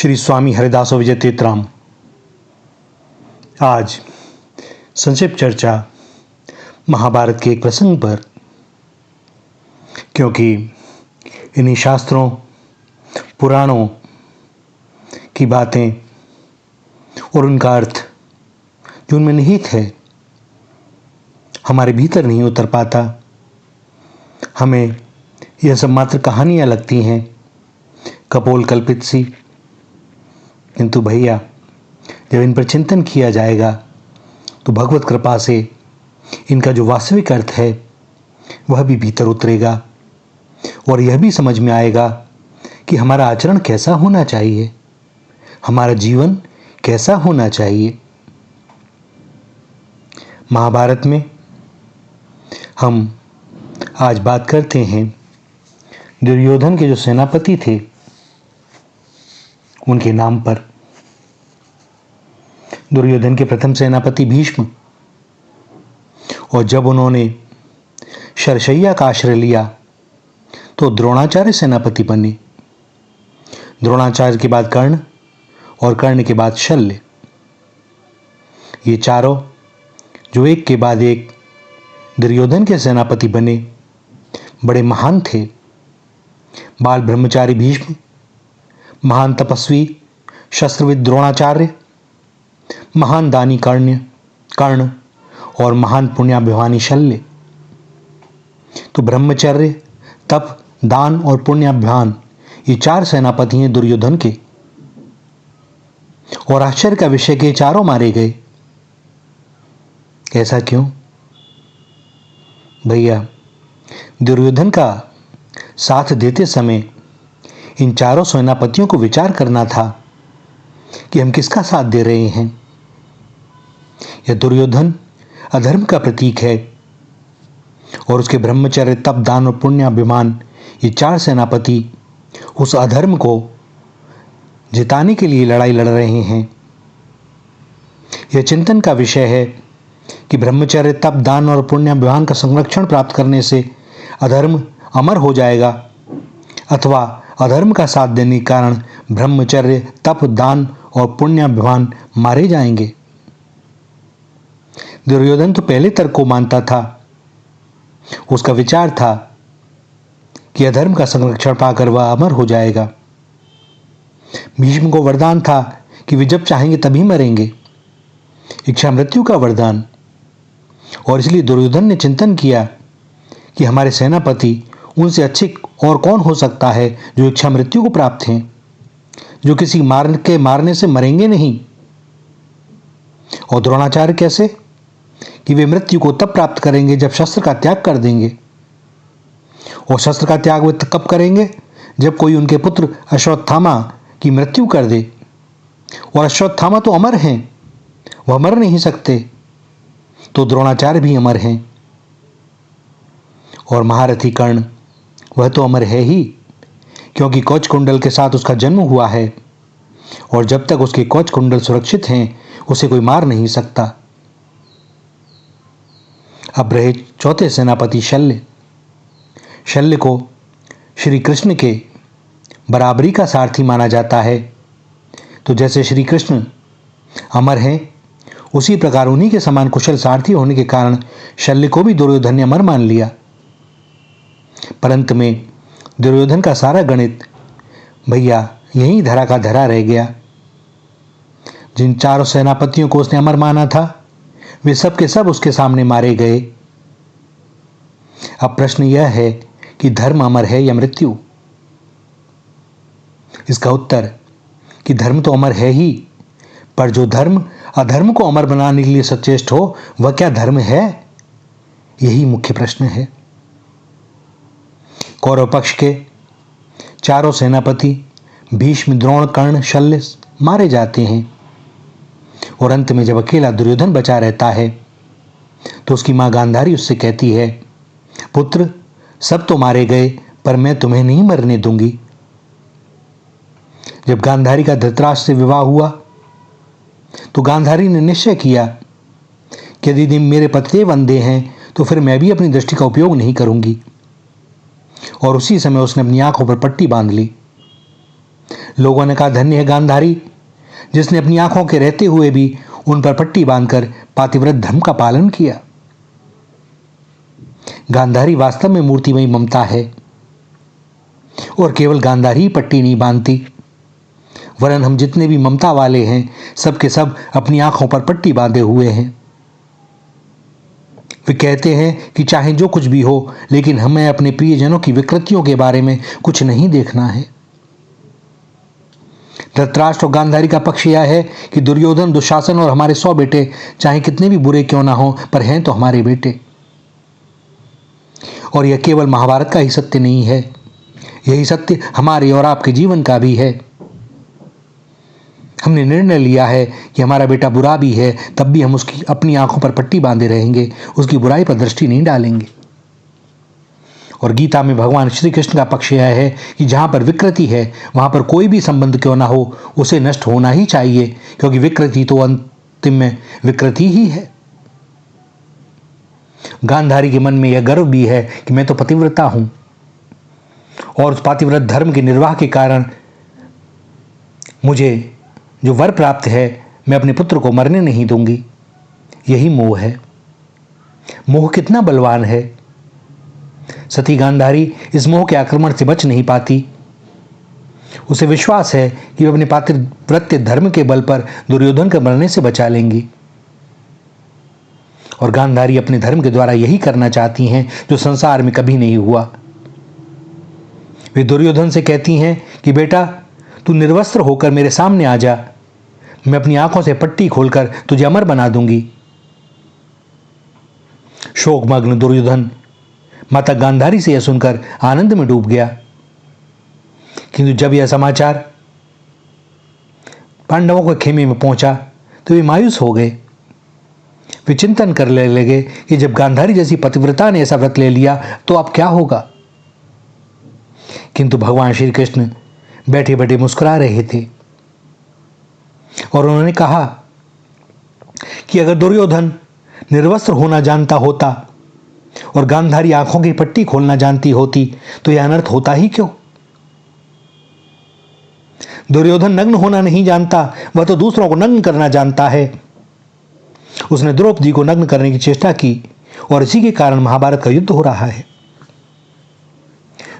श्री स्वामी हरिदासो विजय तीर्थराम। आज संक्षिप्त चर्चा महाभारत के एक प्रसंग पर, क्योंकि इन्हीं शास्त्रों पुराणों की बातें और उनका अर्थ जो उनमें निहित है हमारे भीतर नहीं उतर पाता। हमें यह सब मात्र कहानियाँ लगती हैं, कपोल कल्पित सी। किंतु भैया, जब इन पर चिंतन किया जाएगा तो भगवत कृपा से इनका जो वास्तविक अर्थ है वह भी भीतर उतरेगा और यह भी समझ में आएगा कि हमारा आचरण कैसा होना चाहिए, हमारा जीवन कैसा होना चाहिए। महाभारत में हम आज बात करते हैं दुर्योधन के जो सेनापति थे उनके नाम पर। दुर्योधन के प्रथम सेनापति भीष्म, और जब उन्होंने शरशैया का आश्रय लिया तो द्रोणाचार्य सेनापति बने। द्रोणाचार्य के बाद कर्ण और कर्ण के बाद शल्य। ये चारों जो एक के बाद एक दुर्योधन के सेनापति बने, बड़े महान थे। बाल ब्रह्मचारी भीष्म, महान तपस्वी शस्त्रविद द्रोणाचार्य, महान दानी कर्ण और महान पुण्याभिमानी शल्य। तो ब्रह्मचर्य, तप, दान और पुण्याभिमान, ये चार सेनापति हैं दुर्योधन के। और आश्चर्य का विषय के चारों मारे गए। ऐसा क्यों भैया? दुर्योधन का साथ देते समय इन चारों सेनापतियों को विचार करना था कि हम किसका साथ दे रहे हैं। यह दुर्योधन अधर्म का प्रतीक है और उसके ब्रह्मचर्य, तप, दान और पुण्याभिमान, ये चार सेनापति उस अधर्म को जिताने के लिए लड़ाई लड़ रहे हैं। यह चिंतन का विषय है कि ब्रह्मचर्य, तप, दान और पुण्याभिमान का संरक्षण प्राप्त करने से अधर्म अमर हो जाएगा अथवा अधर्म का साथ देने के कारण ब्रह्मचर्य, तप, दान और पुण्याभिमान मारे जाएंगे। दुर्योधन तो पहले तर्क को मानता था। उसका विचार था कि अधर्म का संरक्षण पाकर वह अमर हो जाएगा। भीष्म को वरदान था कि वे जब चाहेंगे तभी मरेंगे, इच्छा मृत्यु का वरदान। और इसलिए दुर्योधन ने चिंतन किया कि हमारे सेनापति उनसे अच्छे और कौन हो सकता है जो इच्छा मृत्यु को प्राप्त हैं, जो किसी मारने से मरेंगे नहीं। और द्रोणाचार्य कैसे? कि वे मृत्यु को तब प्राप्त करेंगे जब शस्त्र का त्याग कर देंगे। और शस्त्र का त्याग वे कब करेंगे? जब कोई उनके पुत्र अश्वत्थामा की मृत्यु कर दे। और अश्वत्थामा तो अमर हैं, वह मर नहीं सकते। तो द्रोणाचार्य भी अमर हैं। और महारथी कर्ण, वह तो अमर है ही, क्योंकि कवच कुंडल के साथ उसका जन्म हुआ है और जब तक उसके कवच कुंडल सुरक्षित हैं उसे कोई मार नहीं सकता। अब रहे चौथे सेनापति शल्य। शल्य को श्री कृष्ण के बराबरी का सारथी माना जाता है। तो जैसे श्री कृष्ण अमर हैं, उसी प्रकार उन्हीं के समान कुशल सारथी होने के कारण शल्य को भी दुर्योधन ने अमर मान लिया। परंतु में दुर्योधन का सारा गणित भैया यहीं धरा का धरा रह गया। जिन चारों सेनापतियों को उसने अमर माना था वे सब के सब उसके सामने मारे गए। अब प्रश्न यह है कि धर्म अमर है या मृत्यु? इसका उत्तर कि धर्म तो अमर है ही, पर जो धर्म अधर्म को अमर बनाने के लिए सचेष्ट हो वह क्या धर्म है? यही मुख्य प्रश्न है। कौरव पक्ष के चारों सेनापति भीष्म, द्रोण, कर्ण, शल्य मारे जाते हैं और अंत में जब अकेला दुर्योधन बचा रहता है तो उसकी मां गांधारी उससे कहती है, पुत्र, सब तो मारे गए पर मैं तुम्हें नहीं मरने दूंगी। जब गांधारी का धृतराष्ट्र से विवाह हुआ तो गांधारी ने निश्चय किया कि यदि मेरे पतिदेव अंधे हैं तो फिर मैं भी अपनी दृष्टि का उपयोग नहीं करूंगी। और उसी समय उसने अपनी आंखों पर पट्टी बांध ली। लोगों ने कहा, धन्य है गांधारी जिसने अपनी आंखों के रहते हुए भी उन पर पट्टी बांधकर पातिव्रत धर्म का पालन किया। गांधारी वास्तव में मूर्तिमयी ममता है और केवल गांधारी ही पट्टी नहीं बांधती, वरन हम जितने भी ममता वाले हैं सब के सब अपनी आंखों पर पट्टी बांधे हुए हैं। वे कहते हैं कि चाहे जो कुछ भी हो, लेकिन हमें अपने प्रियजनों की विकृतियों के बारे में कुछ नहीं देखना है। धृतराष्ट्र और गांधारी का पक्ष यह है कि दुर्योधन, दुशासन और हमारे 100 बेटे चाहे कितने भी बुरे क्यों ना हो, पर हैं तो हमारे बेटे। और यह केवल महाभारत का ही सत्य नहीं है, यही सत्य हमारे और आपके जीवन का भी है। हमने निर्णय लिया है कि हमारा बेटा बुरा भी है, तब भी हम उसकी अपनी आंखों पर पट्टी बांधे रहेंगे, उसकी बुराई पर दृष्टि नहीं डालेंगे। और गीता में भगवान श्री कृष्ण का पक्ष यह है कि जहां पर विकृति है वहां पर कोई भी संबंध क्यों ना हो, उसे नष्ट होना ही चाहिए, क्योंकि विकृति तो अंतिम में विकृति ही है। गांधारी के मन में यह गर्व भी है कि मैं तो पतिव्रता हूं और उस पातिव्रत धर्म के निर्वाह के कारण मुझे जो वर प्राप्त है, मैं अपने पुत्र को मरने नहीं दूंगी। यही मोह है। मोह कितना बलवान है। सती गांधारी इस मोह के आक्रमण से बच नहीं पाती। उसे विश्वास है कि वह अपने पातिव्रत्य धर्म के बल पर दुर्योधन के मरने से बचा लेंगी। और गांधारी अपने धर्म के द्वारा यही करना चाहती हैं जो संसार में कभी नहीं हुआ। वे दुर्योधन से कहती हैं कि बेटा, तू निर्वस्त्र होकर मेरे सामने आ जा, मैं अपनी आंखों से पट्टी खोलकर तुझे अमर बना दूंगी। शोकमग्न दुर्योधन माता गांधारी से यह सुनकर आनंद में डूब गया। किंतु जब यह समाचार पांडवों के खेमे में पहुंचा तो वे मायूस हो गए। वे चिंतन करने लगे कि जब गांधारी जैसी पतिव्रता ने ऐसा व्रत ले लिया तो अब क्या होगा। किंतु भगवान श्री कृष्ण बैठे बैठे मुस्कुरा रहे थे और उन्होंने कहा कि अगर दुर्योधन निर्वस्त्र होना जानता होता और गांधारी आंखों की पट्टी खोलना जानती होती तो यह अनर्थ होता ही क्यों। दुर्योधन नग्न होना नहीं जानता, वह तो दूसरों को नग्न करना जानता है। उसने द्रौपदी को नग्न करने की चेष्टा की और इसी के कारण महाभारत का युद्ध हो रहा है।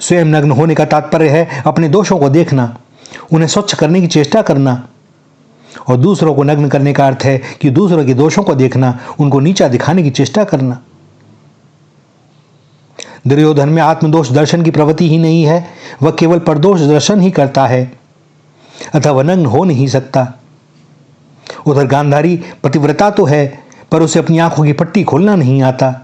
स्वयं नग्न होने का तात्पर्य है अपने दोषों को देखना, उन्हें स्वच्छ करने की चेष्टा करना, और दूसरों को नग्न करने का अर्थ है कि दूसरों के दोषों को देखना, उनको नीचा दिखाने की चेष्टा करना। दुर्योधन में आत्मदोष दर्शन की प्रवृत्ति ही नहीं है, वह केवल परदोष दर्शन ही करता है, अतः वह नग्न हो नहीं सकता। उधर गांधारी पतिव्रता तो है, पर उसे अपनी आंखों की पट्टी खोलना नहीं आता।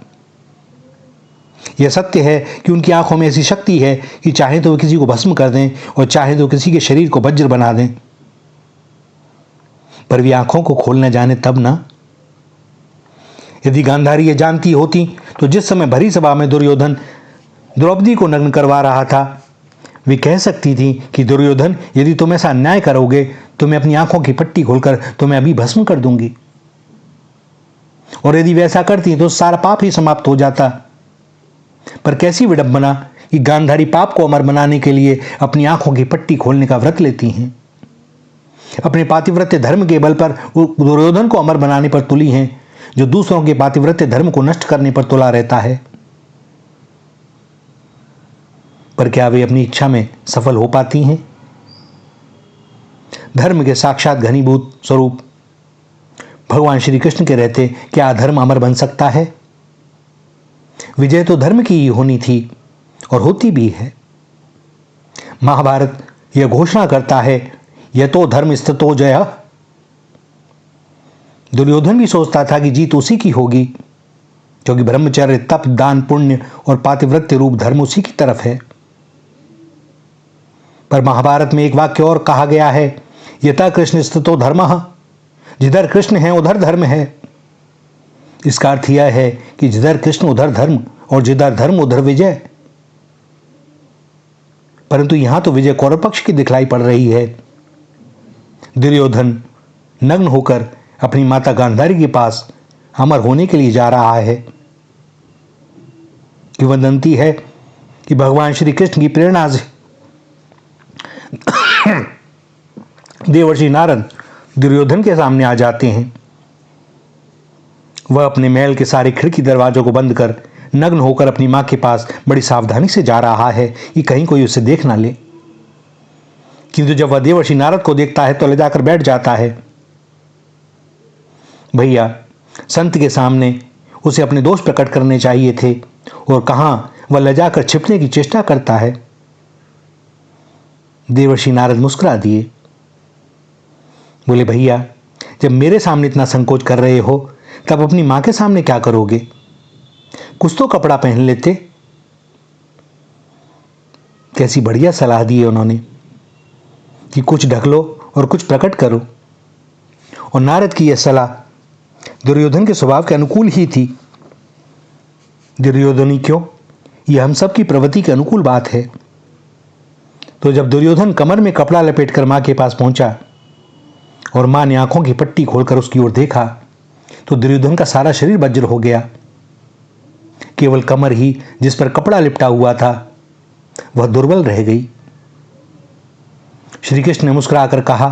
यह सत्य है कि उनकी आंखों में ऐसी शक्ति है कि चाहे तो वे किसी को भस्म कर दें और चाहे तो किसी के शरीर को वज्र बना दें, पर वे आंखों को खोलने जाने तब ना। यदि गांधारी ये जानती होती तो जिस समय भरी सभा में दुर्योधन द्रौपदी को नग्न करवा रहा था, वे कह सकती थी कि दुर्योधन, यदि तुम ऐसा अन्याय करोगे तो मैं अपनी आंखों की पट्टी खोलकर तुम्हें अभी भस्म कर दूंगी। और यदि वैसा करती तो सारा पाप ही समाप्त हो जाता। पर कैसी विडंबना कि गांधारी पाप को अमर बनाने के लिए अपनी आंखों की पट्टी खोलने का व्रत लेती हैं। अपने पातिव्रत्य धर्म के बल पर दुर्योधन को अमर बनाने पर तुली हैं, जो दूसरों के पातिव्रत्य धर्म को नष्ट करने पर तुला रहता है। पर क्या वे अपनी इच्छा में सफल हो पाती हैं? धर्म के साक्षात घनीभूत स्वरूप भगवान श्री कृष्ण के रहते क्या अधर्म अमर बन सकता है? विजय तो धर्म की ही होनी थी और होती भी है। महाभारत यह घोषणा करता है, यह तो धर्म स्थितो जय। दुर्योधन भी सोचता था कि जीत उसी की होगी, क्योंकि ब्रह्मचर्य, तप, दान, पुण्य और पातिव्रत्य रूप धर्म उसी की तरफ है। पर महाभारत में एक वाक्य और कहा गया है, यथा कृष्ण स्थितो धर्मः, जिधर कृष्ण है उधर धर्म है। इसका अर्थ यह है कि जिधर कृष्ण उधर धर्म और जिधर धर्म उधर विजय। परंतु यहां तो विजय कौरव पक्ष की दिखलाई पड़ रही है। दुर्योधन नग्न होकर अपनी माता गांधारी के पास अमर होने के लिए जा रहा है। किंवदंती है कि भगवान श्री कृष्ण की प्रेरणा से देवर्षि नारद दुर्योधन के सामने आ जाते हैं। वह अपने महल के सारे खिड़की दरवाजों को बंद कर नग्न होकर अपनी मां के पास बड़ी सावधानी से जा रहा है कि कहीं कोई उसे देख ना ले। किंतु जब वह देवर्षि नारद को देखता है तो ले जाकर बैठ जाता है। भैया, संत के सामने उसे अपने दोष प्रकट करने चाहिए थे और कहां वह लजाकर छिपने की चेष्टा करता है। देवर्षि नारद मुस्कुरा दिए, बोले, भैया, जब मेरे सामने इतना संकोच कर रहे हो तब अपनी मां के सामने क्या करोगे? कुछ तो कपड़ा पहन लेते। कैसी बढ़िया सलाह दी है उन्होंने कि कुछ ढक लो और कुछ प्रकट करो। और नारद की यह सलाह दुर्योधन के स्वभाव के अनुकूल ही थी। दुर्योधनी क्यों, यह हम सब की प्रवृत्ति के अनुकूल बात है। तो जब दुर्योधन कमर में कपड़ा लपेटकर मां के पास पहुंचा और मां ने आंखों की पट्टी खोलकर उसकी ओर देखा तो दुर्योधन का सारा शरीर वज्र हो गया। केवल कमर ही जिस पर कपड़ा लिपटा हुआ था वह दुर्बल रह गई। श्री कृष्ण ने मुस्कुराकर कहा,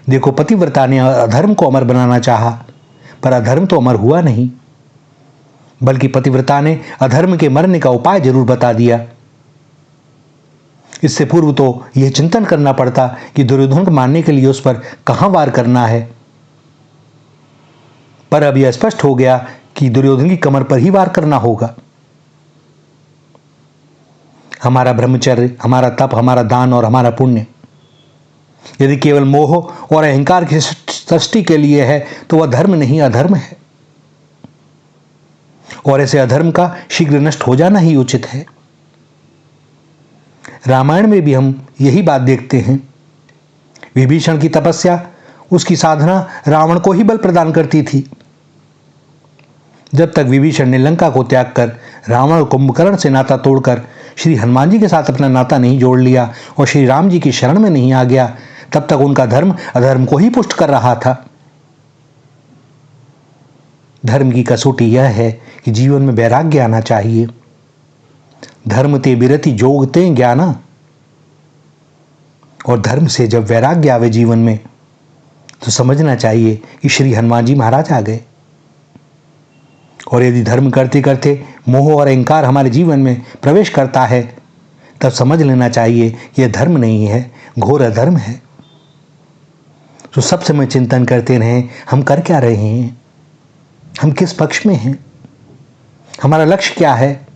देखो, पतिव्रता ने अधर्म को अमर बनाना चाहा, पर अधर्म तो अमर हुआ नहीं, बल्कि पतिव्रता ने अधर्म के मरने का उपाय जरूर बता दिया। इससे पूर्व तो यह चिंतन करना पड़ता कि दुर्योधन को मारने के लिए उस पर कहां वार करना है, पर अब यह स्पष्ट हो गया कि दुर्योधन की कमर पर ही वार करना होगा। हमारा ब्रह्मचर्य, हमारा तप, हमारा दान और हमारा पुण्य यदि केवल मोह और अहंकार की सृष्टि के लिए है तो वह धर्म नहीं, अधर्म है। और ऐसे अधर्म का शीघ्र नष्ट हो जाना ही उचित है। रामायण में भी हम यही बात देखते हैं। विभीषण की तपस्या, उसकी साधना रावण को ही बल प्रदान करती थी। जब तक विभीषण ने लंका को त्याग कर रावण और कुंभकर्ण से नाता तोड़कर श्री हनुमान जी के साथ अपना नाता नहीं जोड़ लिया और श्री राम जी की शरण में नहीं आ गया, तब तक उनका धर्म अधर्म को ही पुष्ट कर रहा था। धर्म की कसौटी यह है कि जीवन में वैराग्य आना चाहिए। धर्म ते बिरति जोगते ज्ञाना। और धर्म से जब वैराग्य आवे जीवन में तो समझना चाहिए कि श्री हनुमान जी महाराज आ गए। और यदि धर्म करते करते मोह और अहंकार हमारे जीवन में प्रवेश करता है तब समझ लेना चाहिए कि यह धर्म नहीं है, घोर अधर्म है। तो सब समय चिंतन करते रहें, हम कर क्या रहे हैं, हम किस पक्ष में हैं, हमारा लक्ष्य क्या है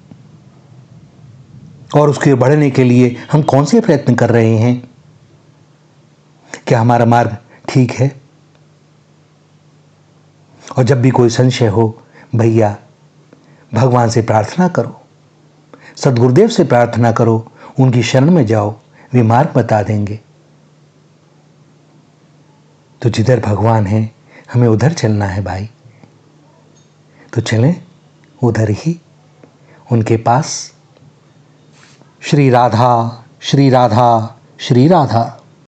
और उसके बढ़ने के लिए हम कौन से प्रयत्न कर रहे हैं। क्या हमारा मार्ग ठीक है? और जब भी कोई संशय हो, भैया, भगवान से प्रार्थना करो, सद्गुरुदेव से प्रार्थना करो, उनकी शरण में जाओ, वे मार्ग बता देंगे। तो जिधर भगवान है हमें उधर चलना है भाई। तो चलें उधर ही, उनके पास। श्री राधा, श्री राधा, श्री राधा।